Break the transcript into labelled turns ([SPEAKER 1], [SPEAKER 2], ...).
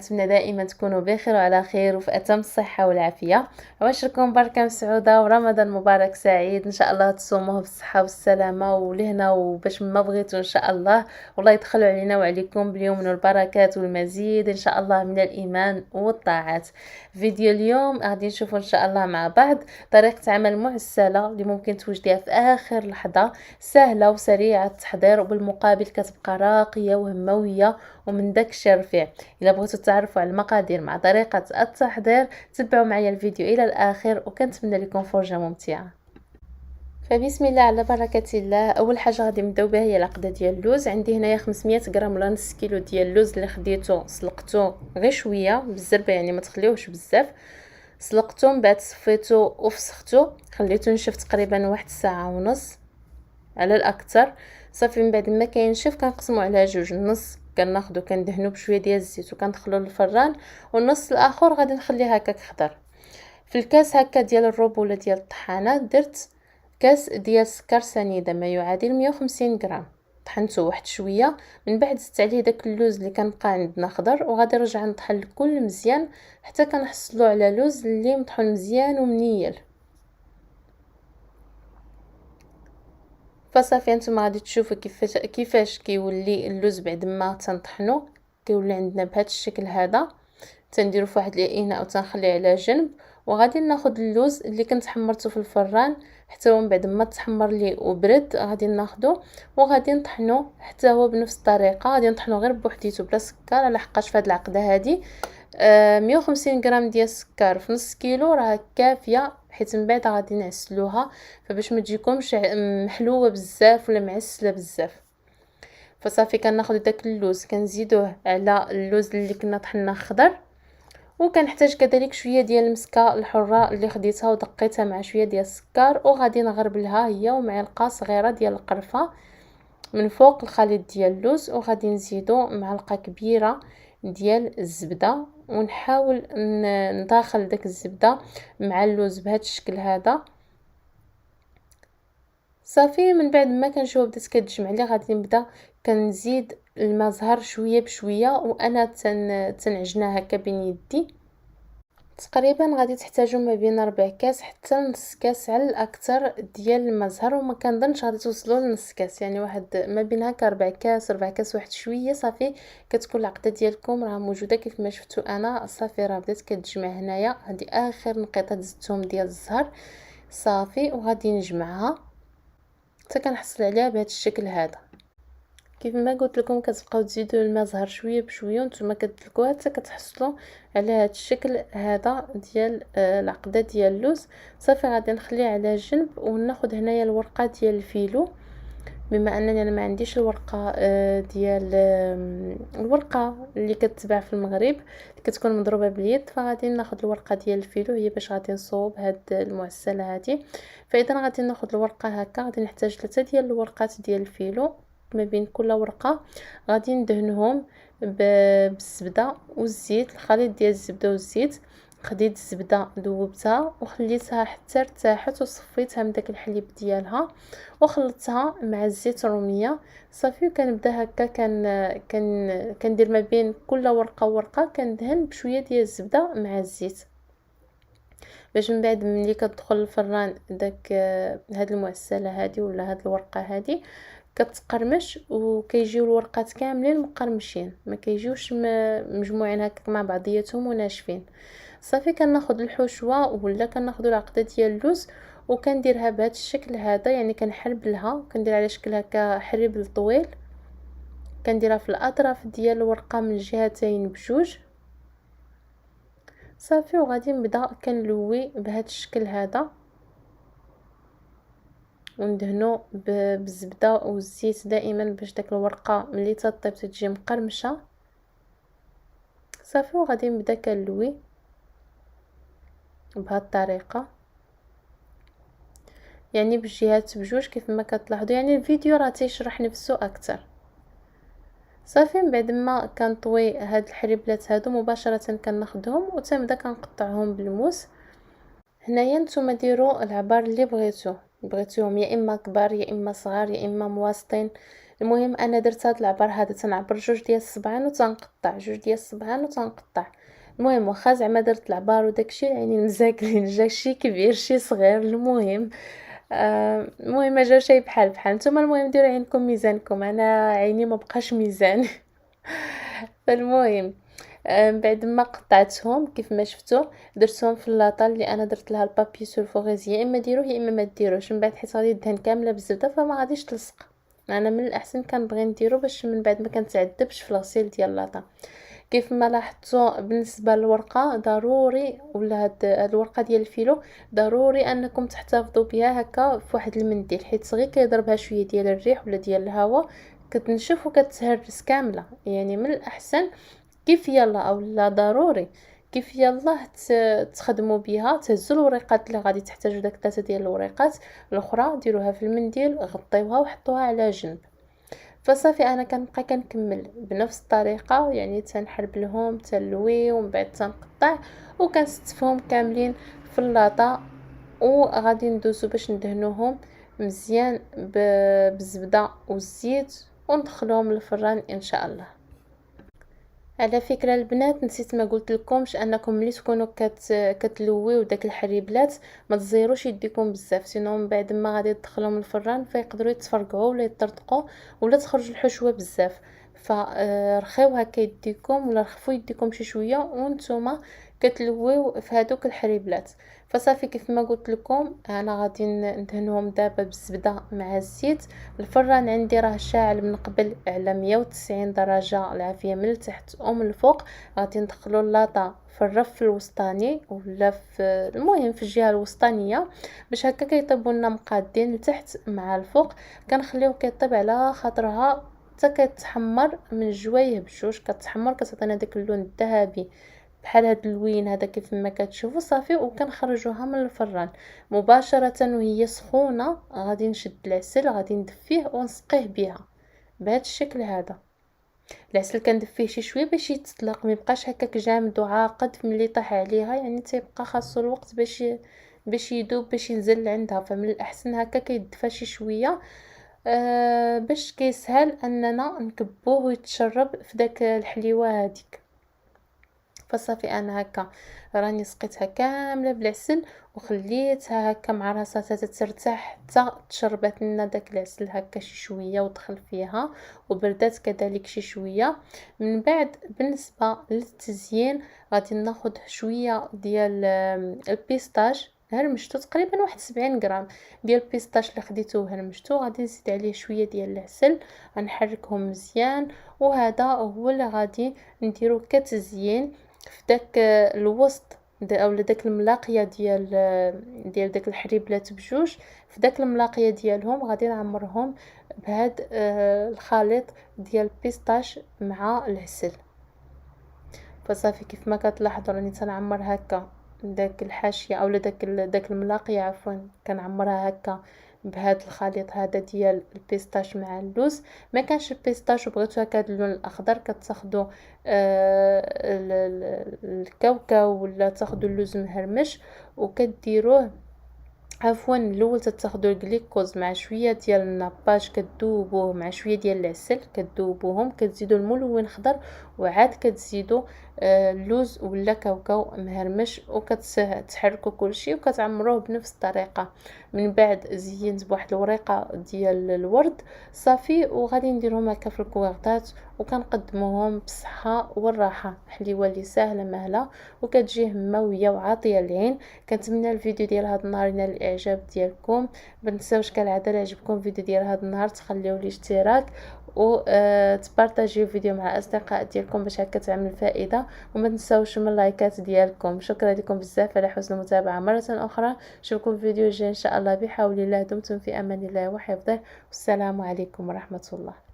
[SPEAKER 1] نتمنى دائما تكونوا بخير وعلى خير وفي اتم الصحه والعافيه. عواشركم بركه مسعوده ورمضان مبارك سعيد، ان شاء الله تصوموه بالصحه والسلامه ولهنا وباش ما بغيتوا ان شاء الله، والله يدخلوا علينا وعليكم باليوم والبركات والمزيد ان شاء الله من الايمان والطاعات. فيديو اليوم غادي نشوفوا ان شاء الله مع بعض طريقه عمل معسله اللي ممكن توجديها في اخر لحظه، سهله وسريعه التحضير وبالمقابل كتبقى راقيه وهمويه ومن داك الشيء رفيع. الا بغيتوا تعرفوا على المقادير مع طريقه التحضير تبعوا معايا الفيديو الى الاخر وكنتمنى لكم فرجه ممتعه. فبسم الله على بركه الله. اول حاجه غادي نبداو بها هي العقده ديال اللوز. عندي هنايا 500 غرام ولا نص كيلو ديال اللوز اللي خديته سلقته غير شويه بالزربه، يعني ما تخليوهش بزاف. سلقته من بعد صفيته وفسخته، خليته ينشف تقريبا واحد الساعه ونص على الاكثر. صافي من بعد ما كينشف كنقسمو على جوج، النص كناخدو كندهنو بشويه ديال الزيت وكندخلو للفران، والنص الاخر غادي نخليه هكاك خضر. في الكاس هكا ديال الروب ولا ديال الطحانه درت كاس ديال السكر سنيده ما يعادل 150 غرام، طحنته واحد شويه. من بعد زدت عليه داك اللوز اللي كان بقى عندنا خضر وغادي نرجع نطحن الكل مزيان حتى كنحصلوا على لوز اللي مطحون مزيان ومنيل. فصافي نتوما غادي تشوفوا كيفاش كيولي اللوز بعد ما تنطحنو، كيولي عندنا بهذا الشكل هذا. تنديرو في واحد الاناء او تنخليه على جنب، وغادي ناخذ اللوز اللي كنت حمرته في الفران حتى هو من بعد ما تحمر لي وبرد غادي ناخذه وغادي نطحنو حتى هو بنفس الطريقه. غادي نطحنو غير بوحديته بلا سكر، على حقاش في هذه العقده هذه 150 غرام ديال السكر في نص كيلو راه كافيه، حيت من بعد غادي نعسلوها فباش ما تجيكمش محلوه بزاف ولا معسله بزاف. فصافي كناخذ داك اللوز كنزيدوه على اللوز اللي كنا طحناه خضر، وكنحتاج كذلك شويه ديال المسكه الحره اللي خديتها ودقيتها مع شويه ديال السكر، وغادي نغربلها هي ومعلقه صغيره ديال القرفه من فوق الخليط ديال اللوز، وغادي نزيدو معلقه كبيره ديال الزبده ونحاول نداخل داك الزبده مع اللوز بهذا الشكل هذا. صافي من بعد ما كنشوف بدات كتجمع لي غادي نبدا كنزيد الماء زهر شويه بشويه، وانا تنعجنها هكا بين يدي. تقريبا غادي تحتاجوا ما بين 4 كاس حتى نص كاس على الاكثر ديال الماء زهر، وما كنظنش غادي توصلوا لنص كاس، يعني واحد ما بين هكا 4 كاس 4 كاس واحد شويه. صافي كتكون العقده ديالكم راه موجوده كيف ما شفتوا انا. صافي راه بدات كتجمع هنايا، هذه اخر نقيطه زدتهم ديال الزهر. صافي وغادي نجمعها حتى كنحصل عليها بهذا الشكل هذا. كيف ما قلت لكم كتبقاو تزيدوا الماء زهر شويه بشويه وانتم كتدلكوها حتى كتحصلوا على هذا الشكل هذا ديال العقده ديال اللوز. صافي غادي نخليه على جنب وناخذ هنايا الورقه ديال الفيلو. بما انني انا ما عنديش الورقه ديال الورقه اللي كتباع في المغرب اللي كتكون مضروبه باليد، فغادي ناخذ الورقه ديال الفيلو هي باش غادي نصوب هاد المعسله هذه. فاذا غادي ناخذ الورقه هكا غادي نحتاج 3 ديال الورقات ديال الفيلو. ما بين كل ورقه غادي ندهنهم بالزبده والزيت، الخليط ديال الزبده والزيت. خديت الزبده ذوبتها وخليتها حتى ارتاحت وصفيتها من داك الحليب ديالها وخلطتها مع الزيت الروميه. صافي كنبدا هكا كندير ما بين كل ورقه وورقه كندهن بشويه ديال الزبده مع الزيت، باش من بعد ملي كتدخل الفران داك هاد المعسله هادي ولا هاد الورقه هادي كتقرمش وكيجيو الورقات كاملين مقرمشين، ما كيجيوش مجموعين هكاك مع بعضياتهم وناشفين. صافي كناخذ الحشوه ولا كناخذ العقده ديال اللوز وكنديرها بهذا الشكل هذا، يعني كنحربلها كندير على شكل هكا حريبل طويل، كنديرها في الاطراف ديال الورقه من الجهتين بجوج. صافي وغادي نبدا كنلوي بهذا الشكل هذا وندهنو بالزبده والزيت دائما باش داك الورقه ملي تطيب تجي مقرمشه. صافي وغادي نبدا كنلوي بهذه الطريقه، يعني بالجهات بجوج كيف ما كتلاحظوا، يعني الفيديو راه تيشرح نفسه اكثر. صافي من بعد ما كنطوي هاد الحريبلات هادو مباشره كناخذهم وتنبدا كنقطعهم بالموس. هنايا نتوما ديروا العبار اللي بغيتوهم، يا اما كبار يا اما صغار يا اما مواسطين، المهم انا درت هاد العبر هذا، تنعبر جوج ديال الصبعان وتنقطع، جوج ديال الصبعان وتنقطع. المهم واخا زعما درت العبار وداكشي يعني مزاكلين، جا شي كبير شي صغير. المهم المهم ما جا شي بحال بحال نتوما. المهم ديروا عينكم ميزانكم، انا عيني ما بقاش ميزان. فالمهم من بعد ما قطعتهم كيف ما شفتوا درتهم في اللاطه اللي انا درت لها البابي سولفوريز، يا اما ديروه يا اما ما ديروش. من بعد حيت غادي الدهن كامله بالزبده فما غاديش تلصق. انا من الاحسن كنبغي نديرو باش من بعد ما كنتعذبش في الغسيل ديال اللاطه. كيف ما لاحظتوا بالنسبه للورقه ضروري، ولا هاد الورقه ديال الفيلو ضروري انكم تحتفظوا بها هكا في واحد المنديل، حيت غير كيضربها شويه ديال الريح ولا ديال الهواء كتنشف وكتهرس كامله. يعني من الاحسن كيف يلا او لا ضروري كيف يلا تخدموا بها. تهزوا الوريقات اللي غادي تحتاجوا داك 3 ديال الوريقات الاخرى ديروها في المنديل، غطيوها وحطوها على جنب. فصافي انا كنبقى كنكمل بنفس الطريقه، يعني تنحرب لهم تنلوي ومن بعد تنقطع وكنستفهم كاملين في اللاطه. وغادي ندوزو باش ندهنوهم مزيان بالزبده والزيت وندخلوهم للفران ان شاء الله. على فكره البنات نسيت ما قلت لكمش انكم ملي تكونوا كتلويو داك الحريبلات ما تزيروش يديكم بزاف، سينو من بعد ما غادي تدخلهم الفران فيقدروا يتفرقعوا ولا يطرطقوا ولا تخرج الحشوه بزاف. فرخيو هكا يديكم ولا رخفوا يديكم شي شويه وانتم كتلويو في هذوك الحريبلات. فصافي كيف ما قلت لكم انا غادي ندهنهم دابا بالزبده مع الزيت. الفران عندي راه شاعل من قبل على 190 درجه العافيه من التحت ومن الفوق. غادي ندخلوا اللاطه في الرف الوسطاني ولا في المهم في الجهه الوسطانيه باش هكا كيطيبوا لنا مقادين لتحت مع الفوق. كنخليوه كيطيب على خاطرها حتى كتحمر من جوايه بجوج، كتحمر كتعطينا داك اللون الذهبي بحال هاد اللوين هذا كيف ما كتشوفوا. صافي وكنخرجوها من الفران مباشره وهي سخونه. غادي نشد العسل غادي ندفيه ونسقيه بها بهذا الشكل هذا. العسل كندفيه شي شويه باش يتطلق، ما يبقاش هكاك جامد وعاقد ملي طاح عليها، يعني تيبقى خاصو الوقت باش يذوب باش ينزل عندها. فمن الاحسن هكا كيدفى شي شويه باش كيسهل اننا نكبوه ويتشرب في داك الحليوه هذيك. فصافي انا هكا راني سقيتها كامله بالعسل وخليتها هكا مع راساتها ترتاح حتى تشربت لنا داك العسل هكا شي شويه ودخل فيها وبردات كذلك شي شويه. من بعد بالنسبه للتزيين غادي ناخذ شويه ديال البيستاج هرمشتو تقريبا واحد 70 غرام ديال البيستاش اللي خديته هرمشتو. غادي نزيد عليه شويه ديال العسل غنحركهم مزيان. وهذا هو اللي غادي نديرو كتزيين في داك الوسط اولا داك الملاقيه ديال داك الحريبلات بجوج. في داك الملاقيه ديالهم غادي نعمرهم بهاد الخليط ديال البيستاش مع العسل. فصافي كيف ما كتلاحظوا راني تنعمر هكا داك الحاشيه اولا داك الملاقيه عفوا كنعمرها هكا بهذا الخليط هذا ديال البيستاش مع اللوز. ما كانش البيستاش وبغيتو هكا اللون الاخضر كتاخذوا الكاوكاو ولا تاخذوا اللوز مهرمش وكديروه عفوا الاول تاخذوا الجليكوز مع شويه ديال الناباج كدوبوه مع شويه ديال العسل كدوبوهم كتزيدوا الملون خضر وعاد كتزيدوا اللوز ولا كاوكاو مهرمش وكتحركوا كلشي وكتعمروه بنفس الطريقه. من بعد زينت بواحد الوريقه ديال الورد صافي وغادي نديرهم هكا في الكويغطات وكنقدموهم بالصحه والراحه. حليوه اللي ساهله مهله وكتجي هماويه وعاطيه العين. كنتمنى الفيديو ديال هذا النهار ينال الاعجاب ديالكم. ما تنساوش كالعاده الا عجبكم الفيديو ديال هذا النهار تخليو لي اشتراك و تبارطاجيو الفيديو مع الاصدقاء ديالكم باش هكا تعمل فائده. وما تنساوش من اللايكات ديالكم. شكرا لكم بزاف على حسن المتابعه مره اخرى. نشوفكم في فيديو جاي ان شاء الله بحول الله. دمتم في امان الله وحفظه والسلام عليكم ورحمه الله.